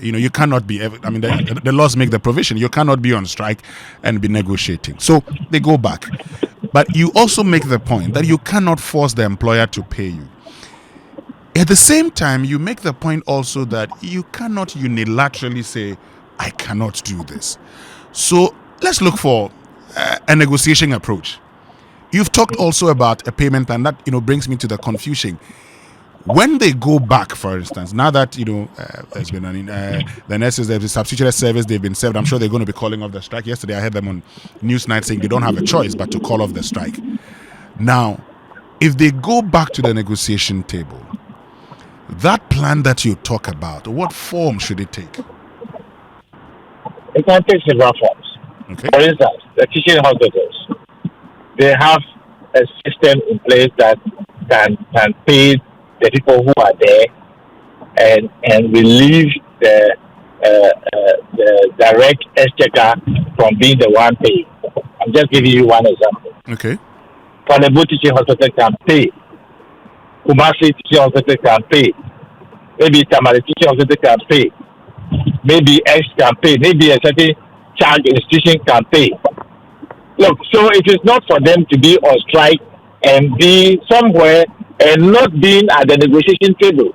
you cannot be. I mean, the laws make the provision. You cannot be on strike and be negotiating. So they go back. But you also make the point that you cannot force the employer to pay you. At the same time, you make the point also that you cannot unilaterally say, I cannot do this. So let's look for a negotiation approach. You've talked also about a payment, and that brings me to the confusion. When they go back, for instance, now that there's been the nurses, there's a substituted service, they've been served. I'm sure they're going to be calling off the strike. Yesterday, I heard them on Newsnight saying they don't have a choice but to call off the strike. Now, if they go back to the negotiation table, that plan that you talk about, what form should it take? It can take several forms. Okay. For instance, the teaching hospitals, they have a system in place that can pay the people who are there and relieve the direct exchequer from being the one paying. I'm just giving you one example. Okay. Panebo teaching hospital can pay. Kumasi teaching hospital can pay. Maybe Tamale teaching hospital can pay. Maybe X can pay. Maybe a certain child institution can pay. Look, so it is not for them to be on strike and be somewhere and not being at the negotiation table.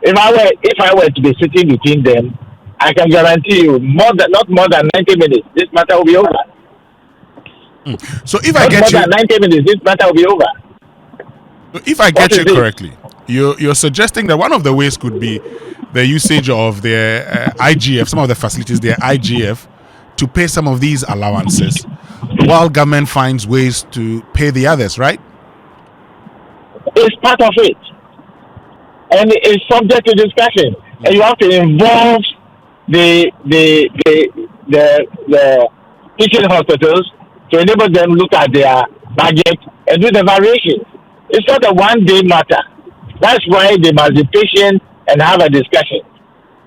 If I were to be sitting between them, I can guarantee you not more than 90 minutes, this matter will be over. So if I get you, 90 minutes, this matter will be over. If I get you correctly, you're suggesting that one of the ways could be the usage of their IGF, some of the facilities, their IGF, to pay some of these allowances, while government finds ways to pay the others, right? It's part of it, and it's subject to discussion, and you have to involve the teaching hospitals to enable them look at their budget and do the variations. It's not a one-day matter. That's why they must be patient and have a discussion.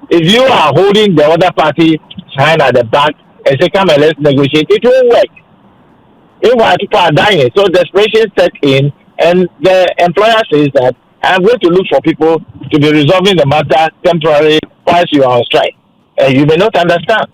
If you are holding the other party hand at the back and say, come and let's negotiate, it won't work. Meanwhile, people are dying, so desperation set in, and the employer says that I'm going to look for people to be resolving the matter temporarily whilst you are on strike. And you may not understand.